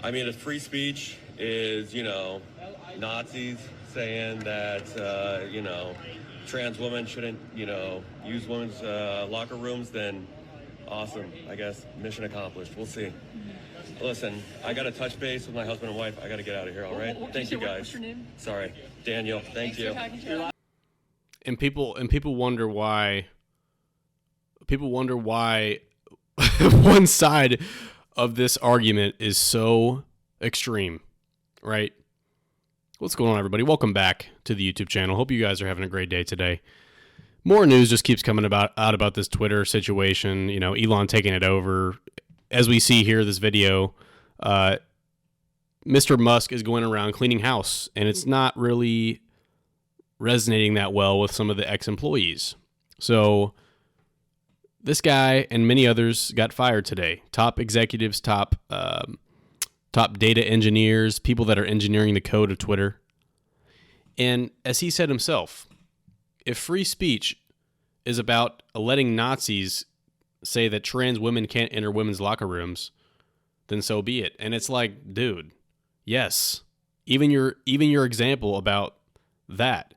I mean, if free speech is, Nazis saying that, trans women shouldn't, use women's locker rooms, then awesome. I guess mission accomplished. We'll see. Listen, I got to touch base with my husband and wife. I got to get out of here, all right? Thank you, guys. What's your name? Sorry. Daniel. Thank you. And people wonder why. People wonder why one side of this argument is so extreme, right? What's going on, everybody? Welcome back to the YouTube channel. Hope you guys are having a great day today. More news just keeps coming out about this Twitter situation. Elon taking it over. As we see here, this video, Mr. Musk is going around cleaning house, and it's not really resonating that well with some of the ex-employees. So this guy and many others got fired today. Top executives, top data engineers, people that are engineering the code of Twitter. And as he said himself, if free speech is about letting Nazis say that trans women can't enter women's locker rooms, then so be it. And it's like, dude, yes. Even your example about that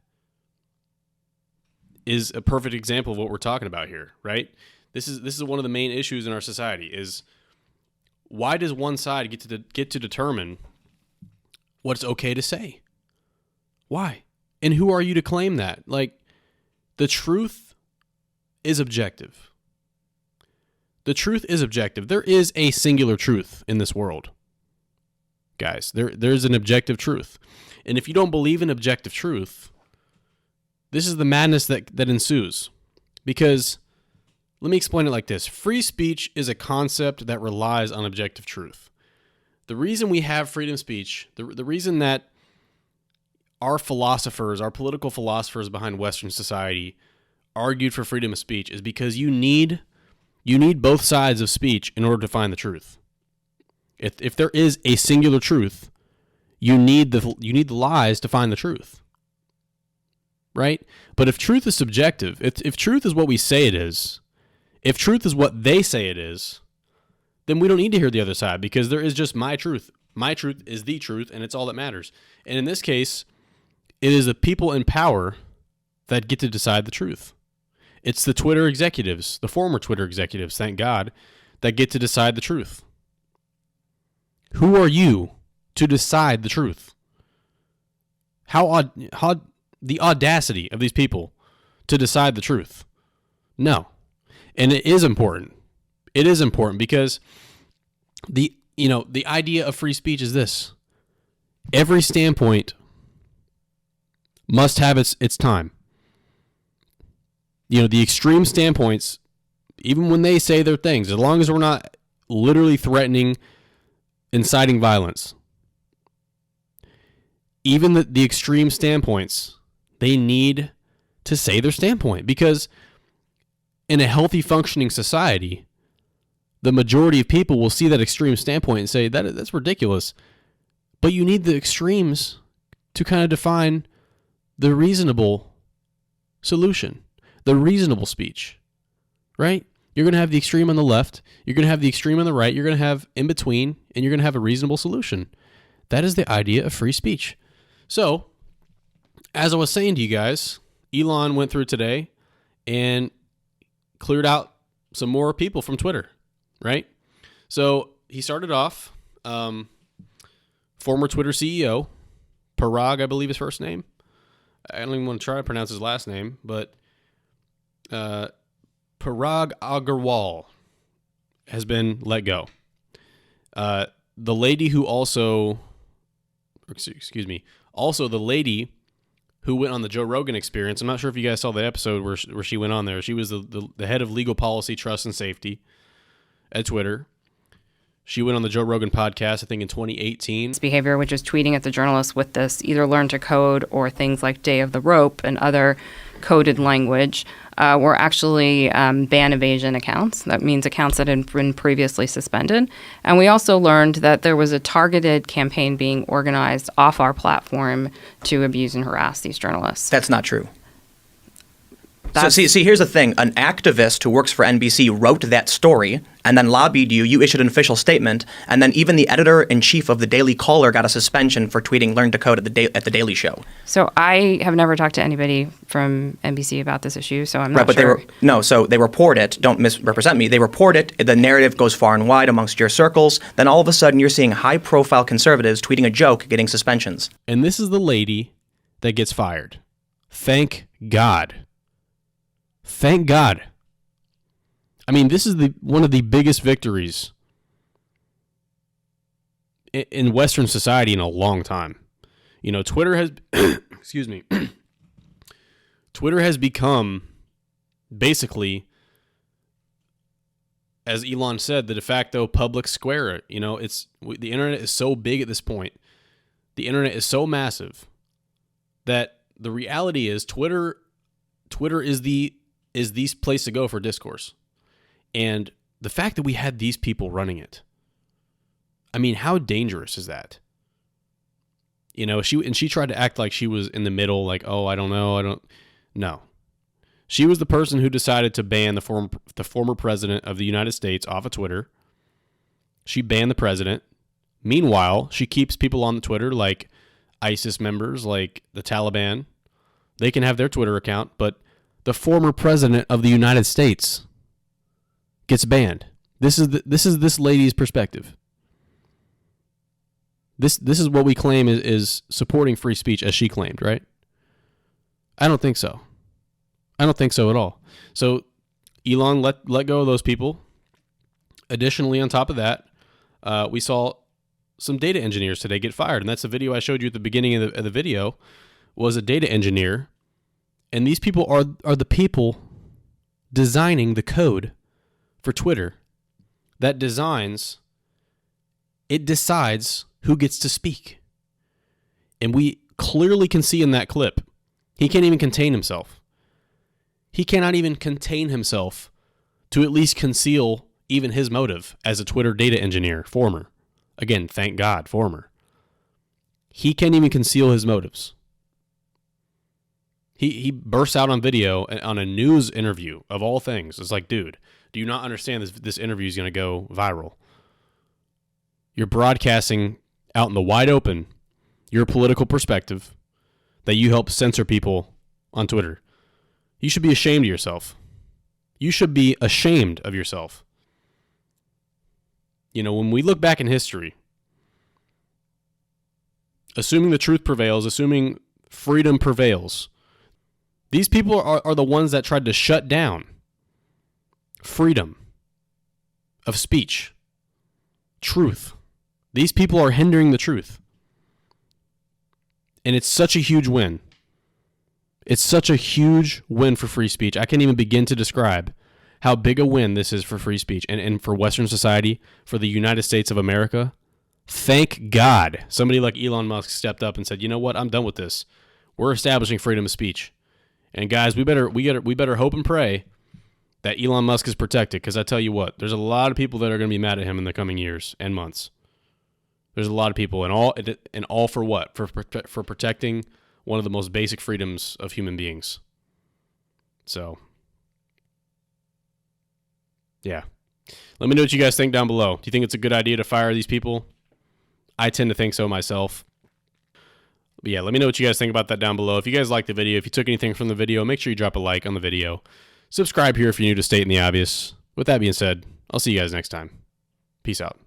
is a perfect example of what we're talking about here, right? This is one of the main issues in our society is why does one side get to determine what's okay to say? Why? And who are you to claim that? Like, the truth is objective. The truth is objective. There is a singular truth in this world. Guys, there's an objective truth. And if you don't believe in objective truth, this is the madness that ensues. Because, let me explain it like this. Free speech is a concept that relies on objective truth. The reason we have freedom of speech, the reason that our philosophers, our political philosophers behind Western society argued for freedom of speech is because you need both sides of speech in order to find the truth. If there is a singular truth, you need the lies to find the truth. Right? But if truth is subjective, if truth is what we say it is, if truth is what they say it is, then we don't need to hear the other side because there is just my truth. My truth is the truth, and it's all that matters. And in this case, it is the people in power that get to decide the truth. It's the Twitter executives, the former Twitter executives, thank God, that get to decide the truth. Who are you to decide the truth? How the audacity of these people to decide the truth? No. And it is important. It is important because the idea of free speech is this. Every standpoint must have its time. The extreme standpoints, even when they say their things, as long as we're not literally threatening, inciting violence, even the extreme standpoints, they need to say their standpoint because in a healthy functioning society, the majority of people will see that extreme standpoint and say that's ridiculous. But you need the extremes to kind of define the reasonable solution, the reasonable speech, right? You're going to have the extreme on the left, you're going to have the extreme on the right, you're going to have in between, and you're going to have a reasonable solution. That is the idea of free speech. So, as I was saying to you guys, Elon went through today and cleared out some more people from Twitter, right? So, he started off, former Twitter CEO, Parag, I believe his first name. I don't even want to try to pronounce his last name, but Parag Agarwal has been let go. The lady who also the lady who went on the Joe Rogan Experience. I'm not sure if you guys saw the episode where she went on there. She was the head of legal policy, trust, and safety at Twitter. She went on the Joe Rogan podcast, I think in 2018. This behavior, which is tweeting at the journalists with this either learn to code or things like Day of the Rope and other coded language, were actually ban evasion accounts. That means accounts that had been previously suspended. And we also learned that there was a targeted campaign being organized off our platform to abuse and harass these journalists. That's not true. So see, here's the thing. An activist who works for NBC wrote that story and then lobbied you. You issued an official statement, and then even the editor-in-chief of the Daily Caller got a suspension for tweeting "Learn to Code" at the Daily Show. So I have never talked to anybody from NBC about this issue, so I'm not sure. So they report it. Don't misrepresent me. They report it. The narrative goes far and wide amongst your circles. Then all of a sudden, you're seeing high-profile conservatives tweeting a joke, getting suspensions. And this is the lady that gets fired. Thank God. Thank God. I mean, this is one of the biggest victories in Western society in a long time. You know, Twitter has, excuse me, Twitter has become basically, as Elon said, the de facto public square. You know, the internet is so big at this point. The internet is so massive that the reality is Twitter is the place to go for discourse. And the fact that we had these people running it, I mean, how dangerous is that? You know, she tried to act like she was in the middle, like, oh, I don't know, no. She was the person who decided to ban the former president of the United States off of Twitter. She banned the president. Meanwhile, she keeps people on the Twitter like ISIS members, like the Taliban. They can have their Twitter account, but the former president of the United States gets banned. This is this lady's perspective. This is what we claim is supporting free speech, as she claimed, right? I don't think so. I don't think so at all. So Elon let go of those people. Additionally, on top of that, we saw some data engineers today get fired, and that's the video I showed you at the beginning of the video. Was a data engineer, and these people are the people designing the code for Twitter that decides who gets to speak. And we clearly can see in that clip, he can't even contain himself. He cannot even contain himself to at least conceal even his motive as a Twitter data engineer, former. Again, thank God, former. He can't even conceal his motives. He bursts out on video on a news interview, of all things. It's like, dude, do you not understand this interview is going to go viral? You're broadcasting out in the wide open your political perspective that you help censor people on Twitter. You should be ashamed of yourself. You should be ashamed of yourself. You know, when we look back in history, assuming the truth prevails, assuming freedom prevails, these people are the ones that tried to shut down freedom of speech, truth. These people are hindering the truth. And it's such a huge win. It's such a huge win for free speech. I can't even begin to describe how big a win this is for free speech and for Western society, for the United States of America. Thank God somebody like Elon Musk stepped up and said, you know what, I'm done with this. We're establishing freedom of speech. And guys, we better hope and pray that Elon Musk is protected, because I tell you what, there's a lot of people that are going to be mad at him in the coming years and months. There's a lot of people, and all for what? For protecting one of the most basic freedoms of human beings. So, yeah. Let me know what you guys think down below. Do you think it's a good idea to fire these people? I tend to think so myself. But yeah, let me know what you guys think about that down below. If you guys liked the video, if you took anything from the video, make sure you drop a like on the video. Subscribe here if you're new to Stating the Obvious. With that being said, I'll see you guys next time. Peace out.